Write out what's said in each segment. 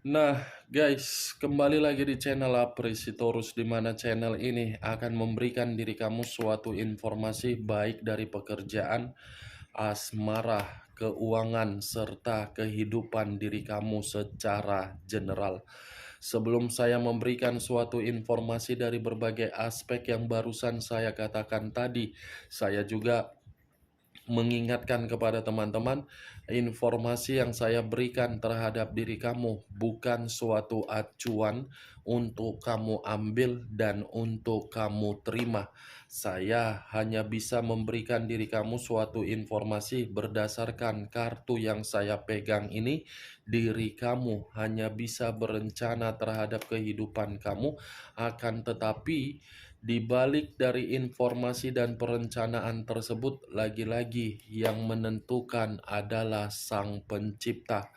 Nah, guys, kembali lagi di channel Apresitorus, di mana channel ini akan memberikan diri kamu suatu informasi baik dari pekerjaan, asmara, keuangan, serta kehidupan diri kamu secara general. Sebelum saya memberikan suatu informasi dari berbagai aspek yang barusan saya katakan tadi, saya juga mengingatkan kepada teman-teman, informasi yang saya berikan terhadap diri kamu bukan suatu acuan untuk kamu ambil dan untuk kamu terima. Saya hanya bisa memberikan diri kamu suatu informasi berdasarkan kartu yang saya pegang ini. Diri kamu hanya bisa berencana terhadap kehidupan kamu, akan tetapi di balik dari informasi dan perencanaan tersebut, lagi-lagi yang menentukan adalah Sang Pencipta.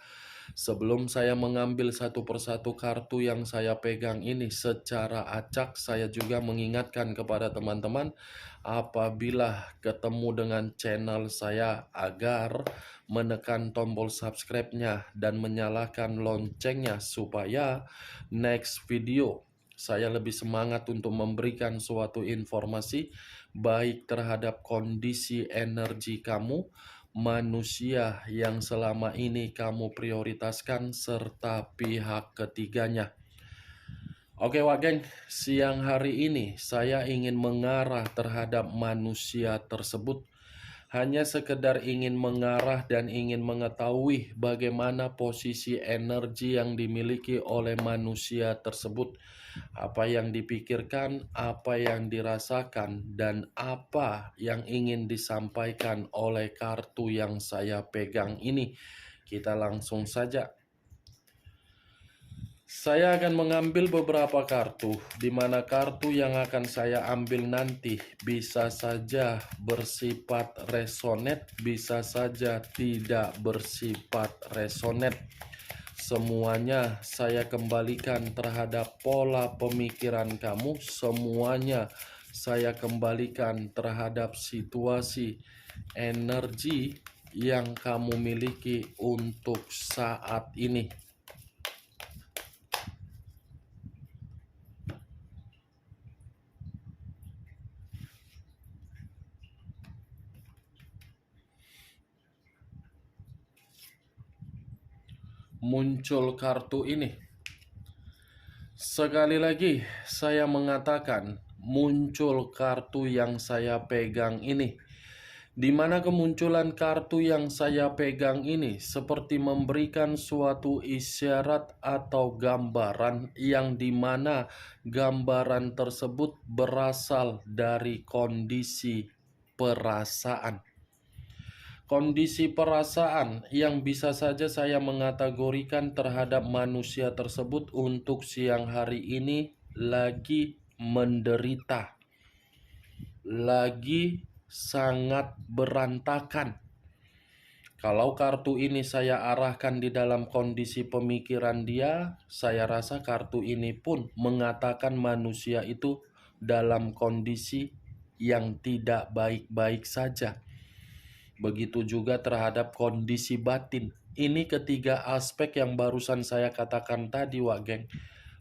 Sebelum saya mengambil satu persatu kartu yang saya pegang ini secara acak, saya juga mengingatkan kepada teman-teman, apabila ketemu dengan channel saya, agar menekan tombol subscribe-nya dan menyalakan loncengnya supaya next video saya lebih semangat untuk memberikan suatu informasi baik terhadap kondisi energi kamu, manusia yang selama ini kamu prioritaskan, serta pihak ketiganya. Oke Wak Geng, siang hari ini saya ingin mengarah terhadap manusia tersebut. Hanya sekedar ingin mengarah dan ingin mengetahui bagaimana posisi energi yang dimiliki oleh manusia tersebut. Apa yang dipikirkan, apa yang dirasakan, dan apa yang ingin disampaikan oleh kartu yang saya pegang ini. Kita langsung saja. Saya akan mengambil beberapa kartu, di mana kartu yang akan saya ambil nanti bisa saja bersifat resonate, bisa saja tidak bersifat resonate. Semuanya saya kembalikan terhadap pola pemikiran kamu, semuanya saya kembalikan terhadap situasi energi yang kamu miliki untuk saat ini. Muncul kartu ini. Sekali lagi saya mengatakan, muncul kartu yang saya pegang ini. Di mana kemunculan kartu yang saya pegang ini seperti memberikan suatu isyarat atau gambaran, yang dimana gambaran tersebut berasal dari kondisi perasaan. Kondisi perasaan yang bisa saja saya mengategorikan terhadap manusia tersebut untuk siang hari ini lagi menderita, lagi sangat berantakan. Kalau kartu ini saya arahkan di dalam kondisi pemikiran dia, saya rasa kartu ini pun mengatakan manusia itu dalam kondisi yang tidak baik-baik saja. Begitu juga terhadap kondisi batin. Ini ketiga aspek yang barusan saya katakan tadi, Wak Geng.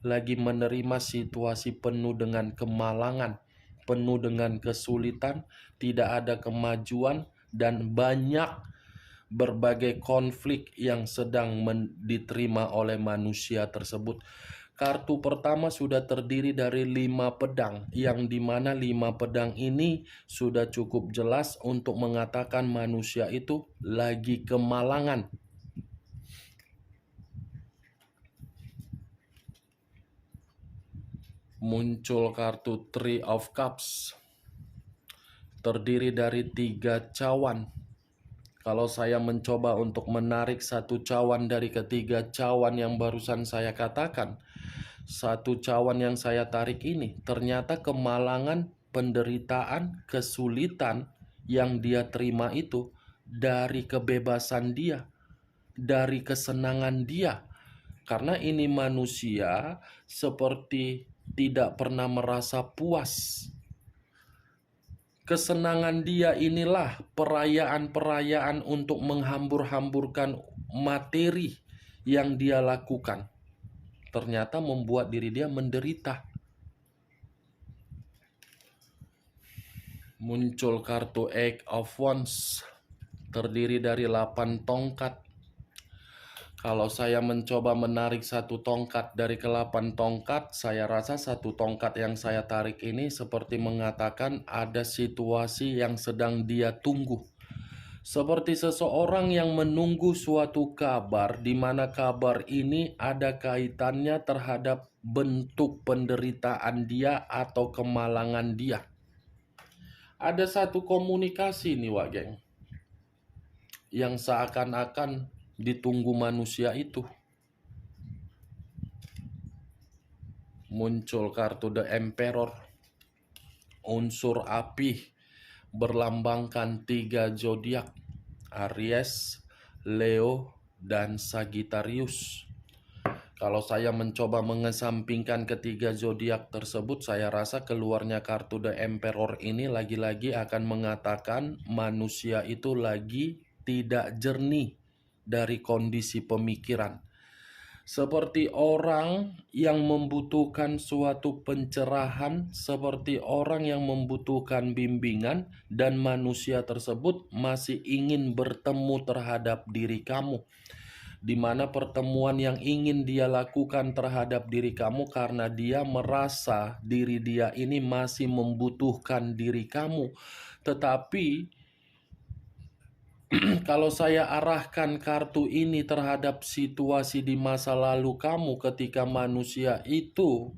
Lagi menerima situasi penuh dengan kemalangan, penuh dengan kesulitan, tidak ada kemajuan, dan banyak berbagai konflik yang sedang diterima oleh manusia tersebut. Kartu pertama sudah terdiri dari 5 pedang, yang dimana 5 pedang ini sudah cukup jelas untuk mengatakan manusia itu lagi kemalangan. Muncul kartu Three of Cups, terdiri dari 3 cawan. Kalau saya mencoba untuk menarik satu cawan dari ketiga cawan yang barusan saya katakan, satu cawan yang saya tarik ini ternyata kemalangan, penderitaan, kesulitan yang dia terima itu dari kebebasan dia, dari kesenangan dia. Karena ini manusia seperti tidak pernah merasa puas. Kesenangan dia inilah perayaan-perayaan untuk menghambur-hamburkan materi yang dia lakukan. ternyata membuat diri dia menderita. Muncul kartu Eight of Wands, terdiri dari 8 tongkat. Kalau saya mencoba menarik satu tongkat dari ke-8 tongkat, saya rasa satu tongkat yang saya tarik ini seperti mengatakan ada situasi yang sedang dia tunggu. Seperti seseorang yang menunggu suatu kabar, di mana kabar ini ada kaitannya terhadap bentuk penderitaan dia atau kemalangan dia. Ada satu komunikasi nih, Wak Geng, yang seakan-akan ditunggu manusia itu. Muncul kartu The Emperor, unsur api, berlambangkan 3 zodiak, Aries, Leo, dan Sagittarius. Kalau saya mencoba mengesampingkan ketiga zodiak tersebut, saya rasa keluarnya kartu The Emperor ini lagi-lagi akan mengatakan manusia itu lagi tidak jernih dari kondisi pemikiran. Seperti orang yang membutuhkan suatu pencerahan, seperti orang yang membutuhkan bimbingan, dan manusia tersebut masih ingin bertemu terhadap diri kamu. Di mana pertemuan yang ingin dia lakukan terhadap diri kamu karena dia merasa diri dia ini masih membutuhkan diri kamu. Tetapi kalau saya arahkan kartu ini terhadap situasi di masa lalu kamu ketika manusia itu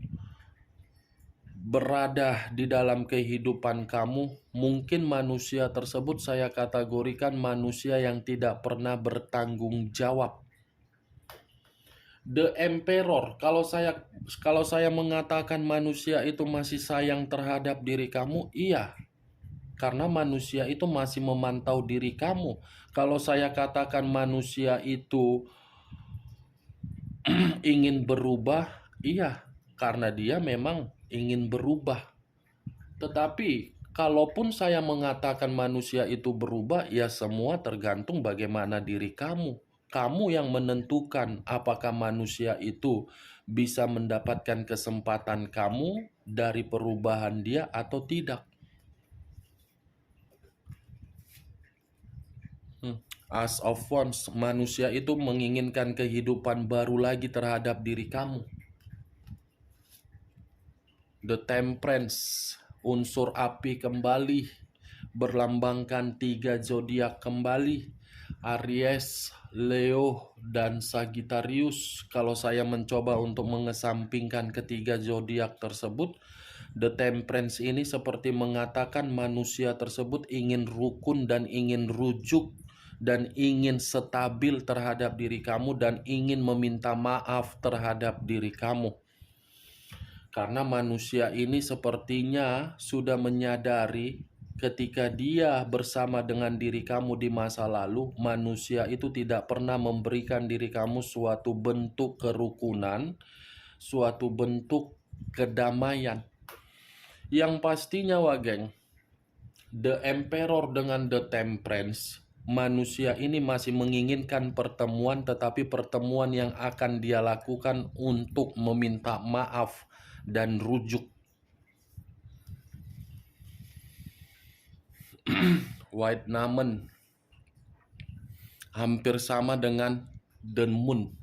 berada di dalam kehidupan kamu, mungkin manusia tersebut saya kategorikan manusia yang tidak pernah bertanggung jawab. The Emperor, kalau saya mengatakan manusia itu masih sayang terhadap diri kamu, iya. Karena manusia itu masih memantau diri kamu. Kalau saya katakan manusia itu ingin berubah, iya. Karena dia memang ingin berubah. Tetapi kalaupun saya mengatakan manusia itu berubah, ya semua tergantung bagaimana diri kamu. Kamu yang menentukan apakah manusia itu bisa mendapatkan kesempatan kamu dari perubahan dia atau tidak. As of Wands, manusia itu menginginkan kehidupan baru lagi terhadap diri kamu. The Temperance, unsur api kembali, berlambangkan 3 zodiak kembali, Aries, Leo, dan Sagittarius. Kalau saya mencoba untuk mengesampingkan ketiga zodiak tersebut, The Temperance ini seperti mengatakan manusia tersebut ingin rukun dan ingin rujuk dan ingin stabil terhadap diri kamu dan ingin meminta maaf terhadap diri kamu. Karena manusia ini sepertinya sudah menyadari ketika dia bersama dengan diri kamu di masa lalu, manusia itu tidak pernah memberikan diri kamu suatu bentuk kerukunan, suatu bentuk kedamaian. Yang pastinya, Wageng, The Emperor dengan The Temperance, manusia ini masih menginginkan pertemuan, tetapi pertemuan yang akan dia lakukan untuk meminta maaf dan rujuk. White Namen hampir sama dengan The Moon,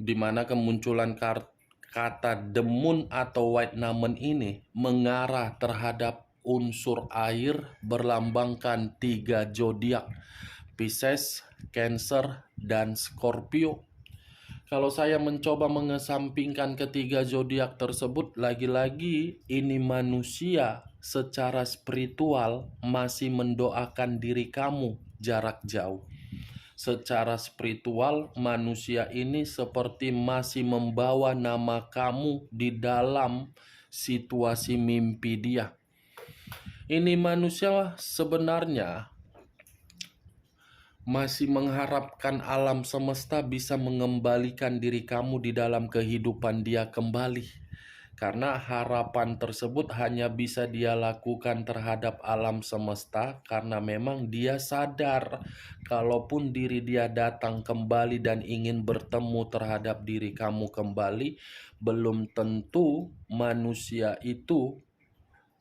di mana kemunculan kata The Moon atau White Namen ini mengarah terhadap unsur air, berlambangkan 3 zodiak, Pisces, Cancer, dan Scorpio. Kalau saya mencoba mengesampingkan ketiga zodiak tersebut, lagi-lagi ini manusia secara spiritual masih mendoakan diri kamu jarak jauh. Secara spiritual, manusia ini seperti masih membawa nama kamu di dalam situasi mimpi dia. Ini manusia sebenarnya masih mengharapkan alam semesta bisa mengembalikan diri kamu di dalam kehidupan dia kembali. Karena harapan tersebut hanya bisa dia lakukan terhadap alam semesta karena memang dia sadar kalaupun diri dia datang kembali dan ingin bertemu terhadap diri kamu kembali, belum tentu manusia itu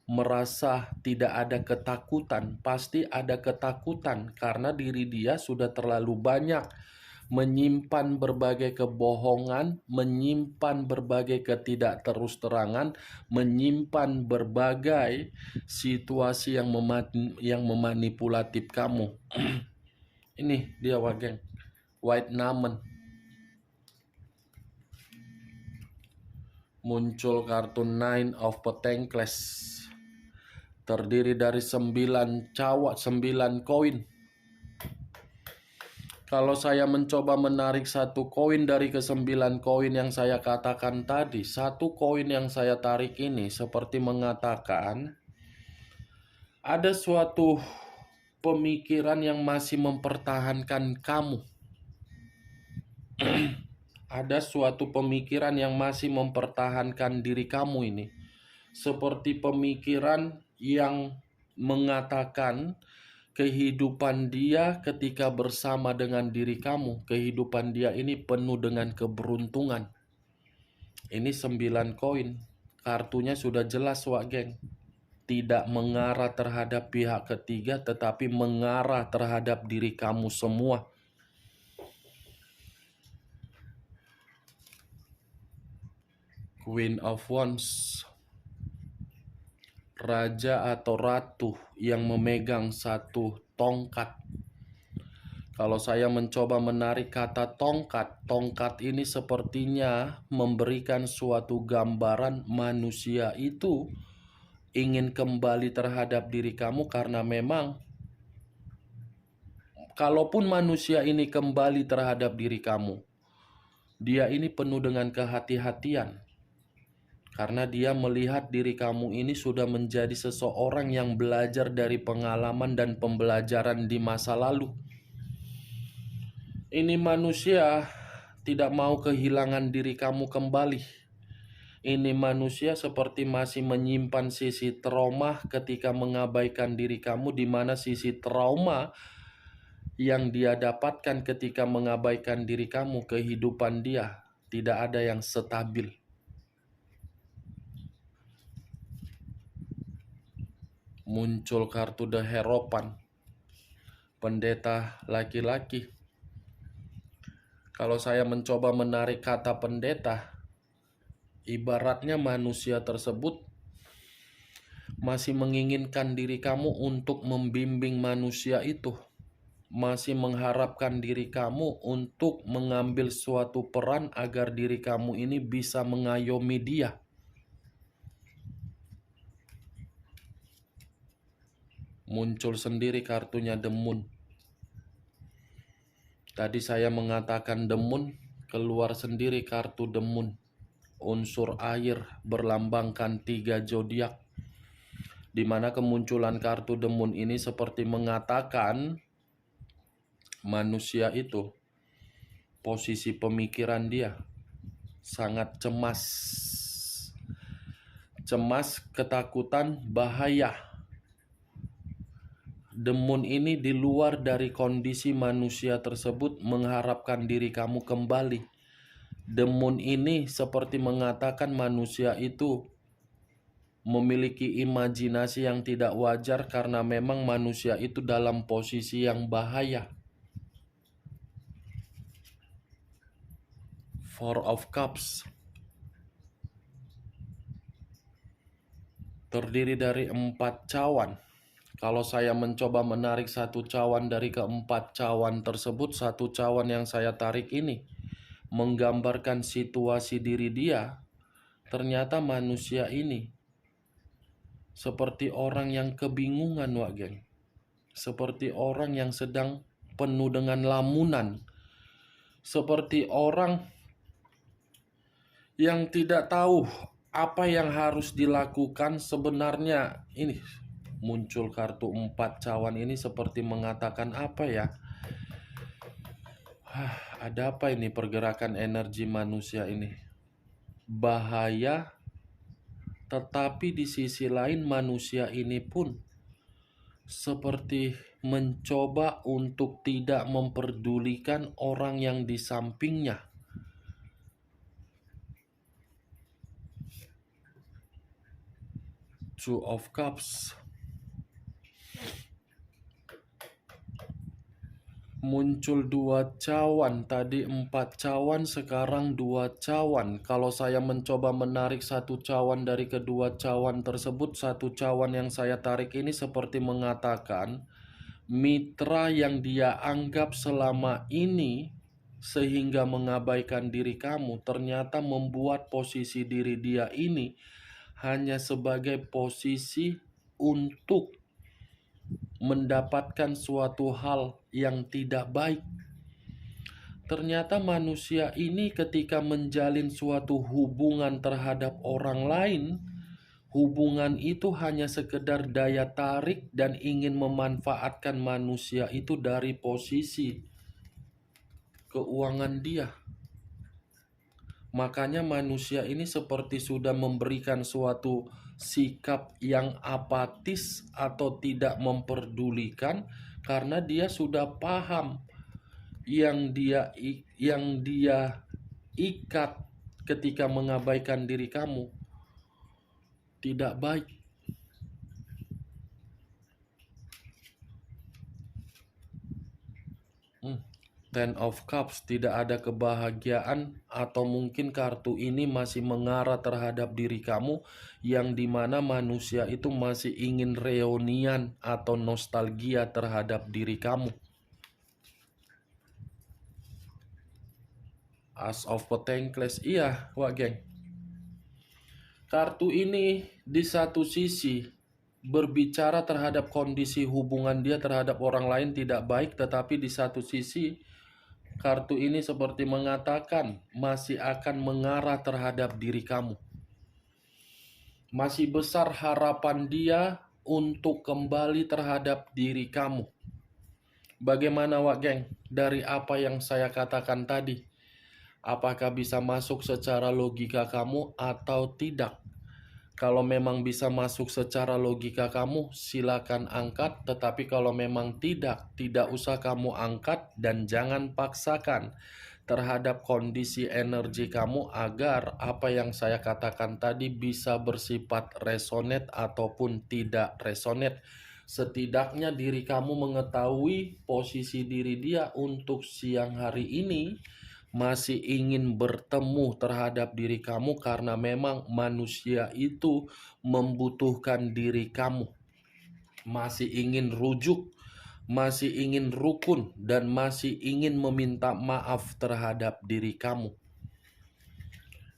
merasa tidak ada ketakutan. Pasti ada ketakutan karena diri dia sudah terlalu banyak menyimpan berbagai kebohongan, menyimpan berbagai ketidakterus-terangan, menyimpan berbagai situasi yang memanipulatif kamu. Ini dia Wageng, White Namen. Muncul kartu Nine of Pentacles. Terdiri dari 9 koin. Kalau saya mencoba menarik satu koin dari ke-9 koin yang saya katakan tadi, satu koin yang saya tarik ini seperti mengatakan ada suatu pemikiran yang masih mempertahankan kamu. Ada suatu pemikiran yang masih mempertahankan diri kamu ini. Seperti pemikiran yang mengatakan kehidupan dia ketika bersama dengan diri kamu, kehidupan dia ini penuh dengan keberuntungan. Ini 9 koin. Kartunya sudah jelas, Wak Geng. Tidak mengarah terhadap pihak ketiga, tetapi mengarah terhadap diri kamu semua. Queen of Wands. Raja atau ratu yang memegang satu tongkat. Kalau saya mencoba menarik kata tongkat, tongkat ini sepertinya memberikan suatu gambaran manusia itu ingin kembali terhadap diri kamu karena memang kalaupun manusia ini kembali terhadap diri kamu, dia ini penuh dengan kehati-hatian. Karena dia melihat diri kamu ini sudah menjadi seseorang yang belajar dari pengalaman dan pembelajaran di masa lalu. Ini manusia tidak mau kehilangan diri kamu kembali. Ini manusia seperti masih menyimpan sisi trauma ketika mengabaikan diri kamu, di mana sisi trauma yang dia dapatkan ketika mengabaikan diri kamu, kehidupan dia tidak ada yang stabil. Muncul kartu The Hierophant, pendeta laki-laki. Kalau saya mencoba menarik kata pendeta, ibaratnya manusia tersebut masih menginginkan diri kamu untuk membimbing manusia itu, masih mengharapkan diri kamu untuk mengambil suatu peran agar diri kamu ini bisa mengayomi dia. Muncul sendiri kartunya The Moon. Tadi saya mengatakan The Moon, keluar sendiri kartu The Moon. Unsur air berlambangkan 3 zodiak. Di mana kemunculan kartu The Moon ini seperti mengatakan manusia itu, posisi pemikiran dia sangat cemas. Cemas, ketakutan, bahaya. The Moon ini di luar dari kondisi manusia tersebut mengharapkan diri kamu kembali. The Moon ini seperti mengatakan manusia itu memiliki imajinasi yang tidak wajar karena memang manusia itu dalam posisi yang bahaya. Four of Cups. Terdiri dari 4 cawan. Kalau saya mencoba menarik satu cawan dari ke-4 cawan tersebut, satu cawan yang saya tarik ini menggambarkan situasi diri dia. Ternyata manusia ini seperti orang yang kebingungan, Wak Geng. Seperti orang yang sedang penuh dengan lamunan. Seperti orang yang tidak tahu apa yang harus dilakukan sebenarnya. Ini muncul kartu 4 cawan ini seperti mengatakan apa ya? Ada apa ini pergerakan energi manusia ini? Bahaya, Tetapi di sisi lain manusia ini pun seperti mencoba untuk tidak memperdulikan orang yang di sampingnya. Two of Cups. Muncul 2 cawan, tadi 4 cawan, sekarang 2 cawan. Kalau saya mencoba menarik 1 cawan dari kedua cawan tersebut, 1 cawan yang saya tarik ini seperti mengatakan, mitra yang dia anggap selama ini sehingga mengabaikan diri kamu, ternyata membuat posisi diri dia ini hanya sebagai posisi untuk mendapatkan suatu hal yang tidak baik. Ternyata manusia ini ketika menjalin suatu hubungan terhadap orang lain, hubungan itu hanya sekedar daya tarik dan ingin memanfaatkan manusia itu dari posisi keuangan dia. Makanya manusia ini seperti sudah memberikan suatu sikap yang apatis atau tidak memperdulikan karena dia sudah paham yang dia ikat ketika mengabaikan diri kamu tidak baik. Ten of Cups, tidak ada kebahagiaan, atau mungkin kartu ini masih mengarah terhadap diri kamu, yang dimana manusia itu masih ingin reunian atau nostalgia terhadap diri kamu. As of Pentacles, iya Wak Geng. Kartu ini di satu sisi berbicara terhadap kondisi hubungan dia terhadap orang lain tidak baik, tetapi di satu sisi kartu ini seperti mengatakan masih akan mengarah terhadap diri kamu. Masih besar harapan dia untuk kembali terhadap diri kamu. Bagaimana Wak Geng dari apa yang saya katakan tadi? Apakah bisa masuk secara logika kamu atau tidak? Kalau memang bisa masuk secara logika kamu, silakan angkat. Tetapi kalau memang tidak usah kamu angkat dan jangan paksakan terhadap kondisi energi kamu agar apa yang saya katakan tadi bisa bersifat resonate ataupun tidak resonate. Setidaknya diri kamu mengetahui posisi diri dia untuk siang hari ini masih ingin bertemu terhadap diri kamu karena memang manusia itu membutuhkan diri kamu. Masih ingin rujuk, masih ingin rukun, dan masih ingin meminta maaf terhadap diri kamu.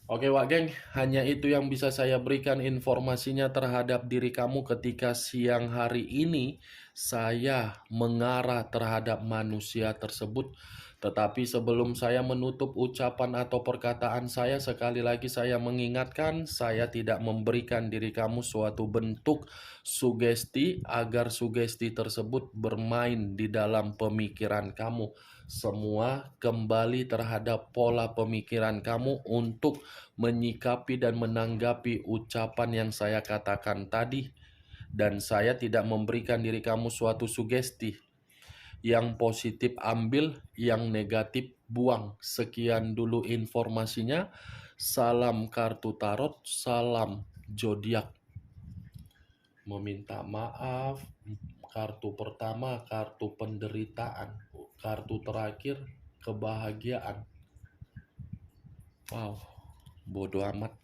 Oke Wak Geng, hanya itu yang bisa saya berikan informasinya terhadap diri kamu ketika siang hari ini saya mengarah terhadap manusia tersebut. Tetapi sebelum saya menutup ucapan atau perkataan saya, sekali lagi saya mengingatkan, saya tidak memberikan diri kamu suatu bentuk sugesti agar sugesti tersebut bermain di dalam pemikiran kamu. Semua kembali terhadap pola pemikiran kamu untuk menyikapi dan menanggapi ucapan yang saya katakan tadi. Dan saya tidak memberikan diri kamu suatu sugesti. Yang positif ambil, yang negatif buang. Sekian dulu informasinya. Salam kartu tarot, salam zodiak. Meminta maaf. Kartu pertama, kartu penderitaan. Kartu terakhir, kebahagiaan. Wow, bodoh amat.